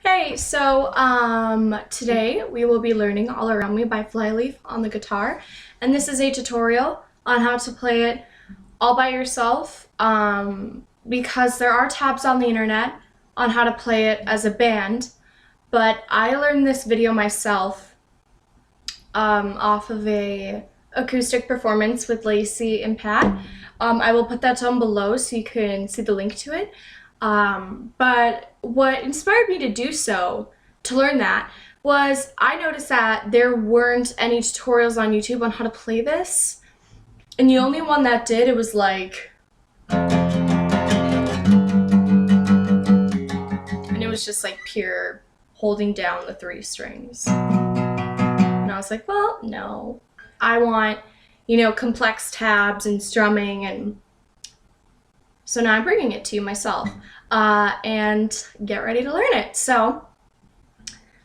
Hey, today we will be learning All Around Me by Flyleaf on the guitar, and this is a tutorial on how to play it all by yourself, because there are tabs on the internet on how to play it as a band, but I learned this video myself off of a acoustic performance with Lacey and Pat. I will put that down below so you can see the link to it. But what inspired me to do so, to learn that, was I noticed that there weren't any tutorials on YouTube on how to play this. And the only one that did, it was like... And it was just like pure holding down the 3 strings. And I was like, well, no. I want, complex tabs and strumming, and so now I'm bringing it to you myself. And get ready to learn it. So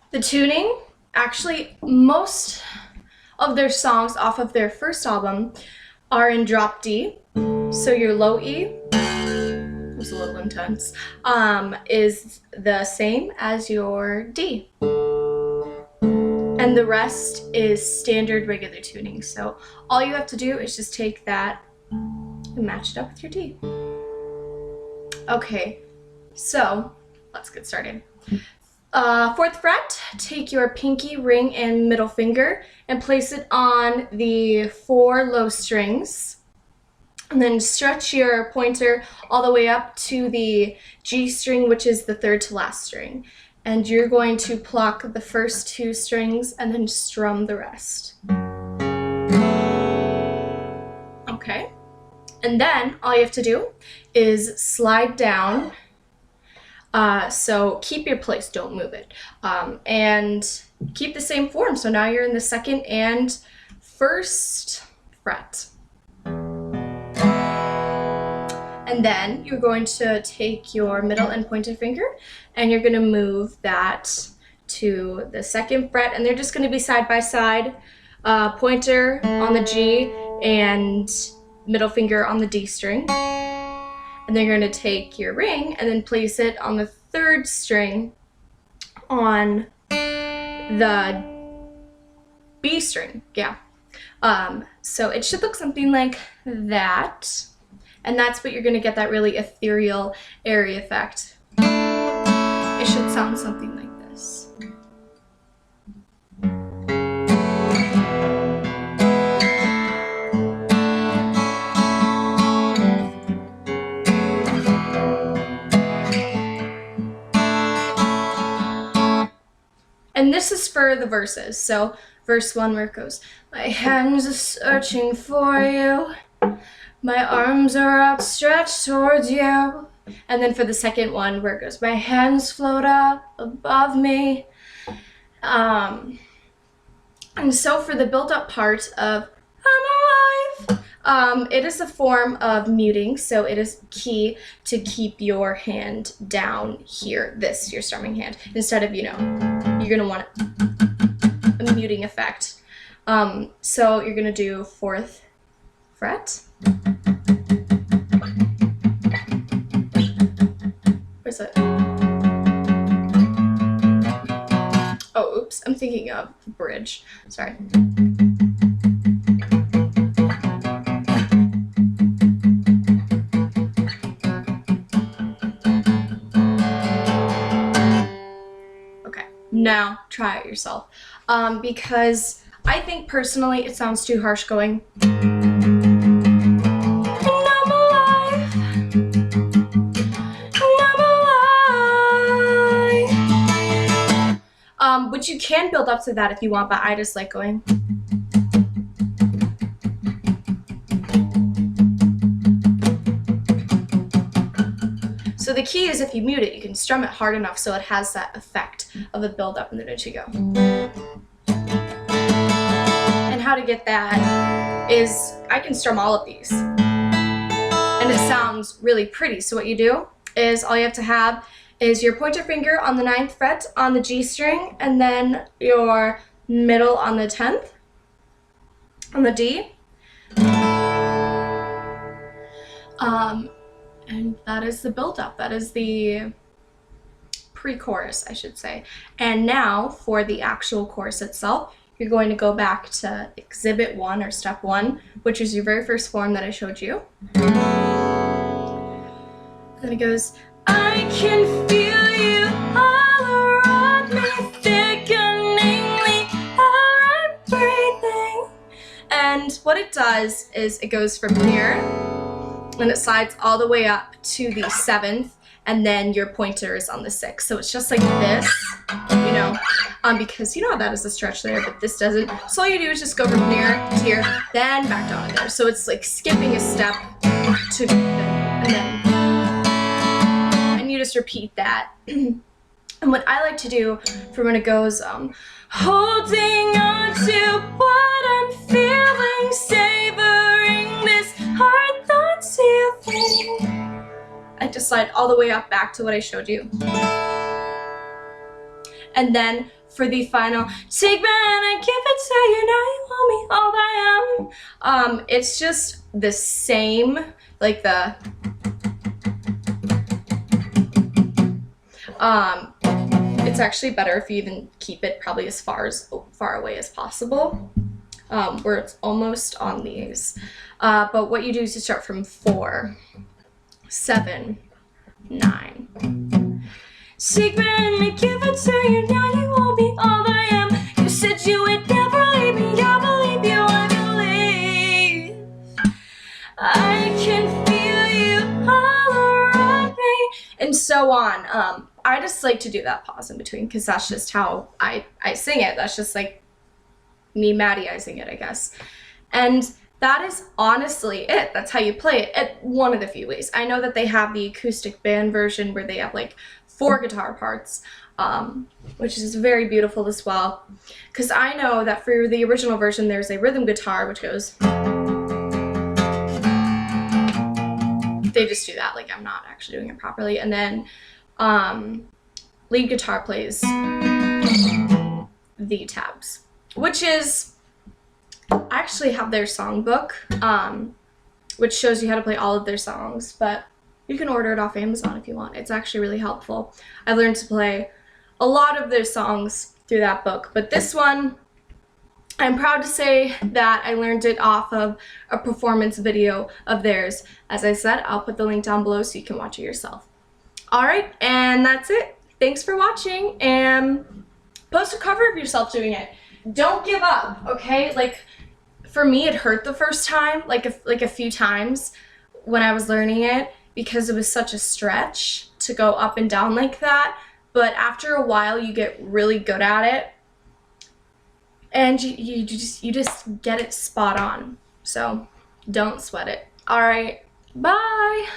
the tuning, actually most of their songs off of their first album are in drop D. So your low E, it was a little intense, is the same as your D. And the rest is standard regular tuning. So all you have to do is just take that and match it up with your D. Okay, so let's get started. 4th fret, take your pinky, ring, and middle finger and place it on the 4 low strings. And then stretch your pointer all the way up to the G string, which is the 3rd to last string. And you're going to pluck the first 2 strings and then strum the rest. Okay. And then all you have to do is slide down. So keep your place, don't move it. And keep the same form. So now you're in the 2nd and 1st fret. And then you're going to take your middle and pointer finger and you're going to move that to the 2nd fret, and they're just going to be side by side. Pointer on the G and middle finger on the D string. And then you're going to take your ring and then place it on the 3rd string on the B string. Yeah. So it should look something like that. And that's what you're going to get, that really ethereal, airy effect. It should sound something like this. And this is for the verses. So verse 1, where it goes, my hands are searching for you, my arms are outstretched towards you. And then for the 2nd one, where it goes, my hands float up above me. And so for the build-up part of I'm alive, it is a form of muting, so it is key to keep your hand down here, this, your strumming hand, instead of, you're going to want a muting effect. So you're going to do 4th fret. Where's it? Oh, oops, I'm thinking of bridge. Sorry. Okay, now try it yourself. Because I think personally it sounds too harsh going. Which you can build up to that if you want, but I just like going. So the key is if you mute it, you can strum it hard enough so it has that effect of a build up, and then it should go. And how to get that is, I can strum all of these. And it sounds really pretty. So what you do is, all you have to have is your pointer finger on the 9th fret on the G string, and then your middle on the 10th on the D. And that is the build-up. That is the pre-chorus, I should say. And now for the actual chorus itself, you're going to go back to exhibit 1 or step 1, which is your very first form that I showed you. And then it goes, I can feel you all around me, thickeningly, I'm breathing. And what it does is it goes from here, and it slides all the way up to the 7th, and then your pointer is on the 6th. So it's just like this, you know, because you know that is a stretch there, but this doesn't. So all you do is just go from here to here, then back down to there. So it's like skipping a step to and then, and you just repeat that. And what I like to do for when it goes, holding on to what I'm feeling, savoring this hard thoughts feeling. I just slide all the way up back to what I showed you. And then for the final, take my hand and give it to you, now you want me all I am. It's just the same, like the, it's actually better if you even keep it probably as far away as possible, where it's almost on these. But what you do is you start from 4, 7, 9. Secret me, give it to you, now you won't be all I am. You said you would never leave me, I believe you, I believe. I can feel you all around me, and so on. I just like to do that pause in between because that's just how I sing it. That's just like me, Maddie-izing it, I guess. And that is honestly it. That's how you play it at one of the few ways. I know that they have the acoustic band version where they have like 4 guitar parts, which is very beautiful as well. Because I know that for the original version, there's a rhythm guitar, which goes. They just do that, like I'm not actually doing it properly. And then lead guitar plays the tabs, which is, I actually have their songbook, which shows you how to play all of their songs, but you can order it off Amazon if you want. It's actually really helpful. I learned to play a lot of their songs through that book, but this one, I'm proud to say that I learned it off of a performance video of theirs. As I said, I'll put the link down below so you can watch it yourself. All right, and that's it. Thanks for watching, and post a cover of yourself doing it. Don't give up, okay? Like, for me, it hurt the first time, like a few times when I was learning it, because it was such a stretch to go up and down like that. But after a while, you get really good at it, and you just get it spot on. So don't sweat it. All right, bye.